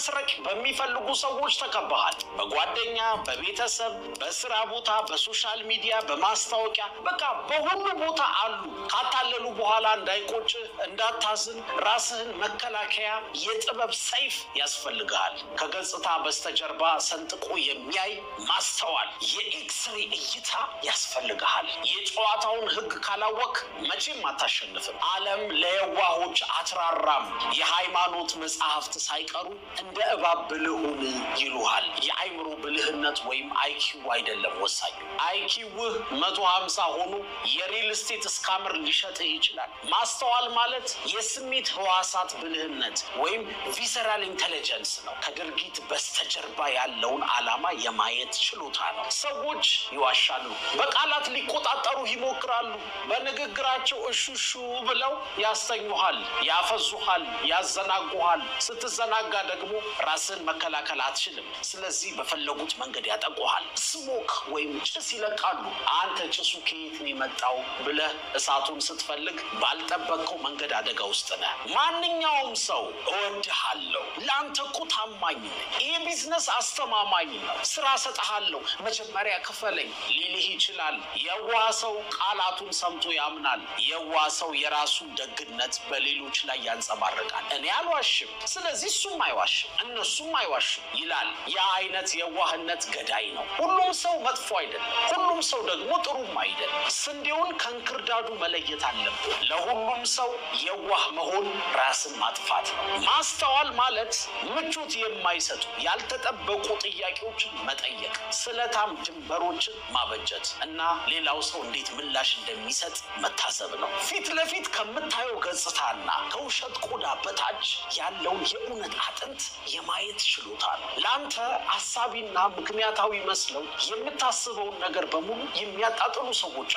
ለመስረቅ በሚፈልጉ ሰዎች ተከበሃል። በጓደኛ፣ በቤተሰብ፣ በስራ ቦታ፣ በሶሻል ሚዲያ፣ በማስታወቂያ በቃ በሁሉ ቦታ አሉ። ካታለሉ በኋላ እንዳይቆጭህ፣ እንዳታዝን ራስህን መከላከያ የጥበብ ሰይፍ ያስፈልግሃል። ከገጽታ በስተጀርባ ሰንጥቆ የሚያይ ማስተዋል የኤክስሬ እይታ ያስፈልግሃል። የጨዋታውን ህግ ካላወቅ መቼም አታሸንፍም። ዓለም ለየዋሆች አትራራም። የሃይማኖት መጽሐፍት ሳይቀሩ እንደ እባብ ብልሁን ይሉሃል። የአይምሮ ብልህነት ወይም አይኪው አይደለም ወሳኙ። አይኪውህ 150 ሆኖ የሪል ስቴት ስካመር ሊሸጥህ ይችላል። ማስተዋል ማለት የስሜት ህዋሳት ብልህነት ወይም ቪሰራል ኢንቴሊጀንስ ነው። ከድርጊት በስተጀርባ ያለውን ዓላማ የማየት ችሎታ ነው። ሰዎች ይዋሻሉ፣ በቃላት ሊቆጣጠሩ ይሞክራሉ። በንግግራቸው እሹሹ ብለው ያስተኙሃል፣ ያፈዙሃል፣ ያዘናጉሃል። ስትዘናጋ ደግሞ ራስን መከላከል አትችልም። ስለዚህ በፈለጉት መንገድ ያጠቁሃል። ስሞክ ወይም ጭስ ይለቃሉ። አንተ ጭሱ ከየት ነው የመጣው ብለህ እሳቱን ስትፈልግ ባልጠበቅከው መንገድ አደጋ ውስጥ ነህ። ማንኛውም ሰው እወድሃለሁ፣ ለአንተ እኮ ታማኝ ነኝ፣ ይህ ቢዝነስ አስተማማኝ ነው፣ ስራ ሰጥሃለሁ፣ መጀመሪያ ክፈለኝ ሊልህ ይችላል። የዋህ ሰው ቃላቱን ሰምቶ ያምናል። የዋህ ሰው የራሱን ደግነት በሌሎች ላይ ያንጸባርቃል። እኔ አልዋሽም፣ ስለዚህ እሱም አይዋሽም፣ እነሱም አይዋሽም ይላል። ያ አይነት የዋህነት ገዳይ ነው። ሁሉም ሰው መጥፎ አይደለም፣ ሁሉም ሰው ደግሞ ጥሩም አይደለም። ስንዴውን ከእንክርዳዱ መለየት አለብን። ለሁሉም ሰው የዋህ መሆን ራስን ማጥፋት ነው። ማስተዋል ማለት ምቾት የማይሰጡ ያልተጠበቁ ጥያቄዎችን መጠየቅ፣ ስለታም ድንበሮችን ማበጀት እና ሌላው ሰው እንዴት ምላሽ እንደሚሰጥ መታዘብ ነው። ፊት ለፊት ከምታየው ገጽታና ከውሸት ቆዳ በታች ያለውን የእውነት አጥንት የማየት ችሎታ ነው። ለአንተ አሳቢና ምክንያታዊ መስለው የምታስበውን ነገር በሙሉ የሚያጣጥሉ ሰዎች አሉ።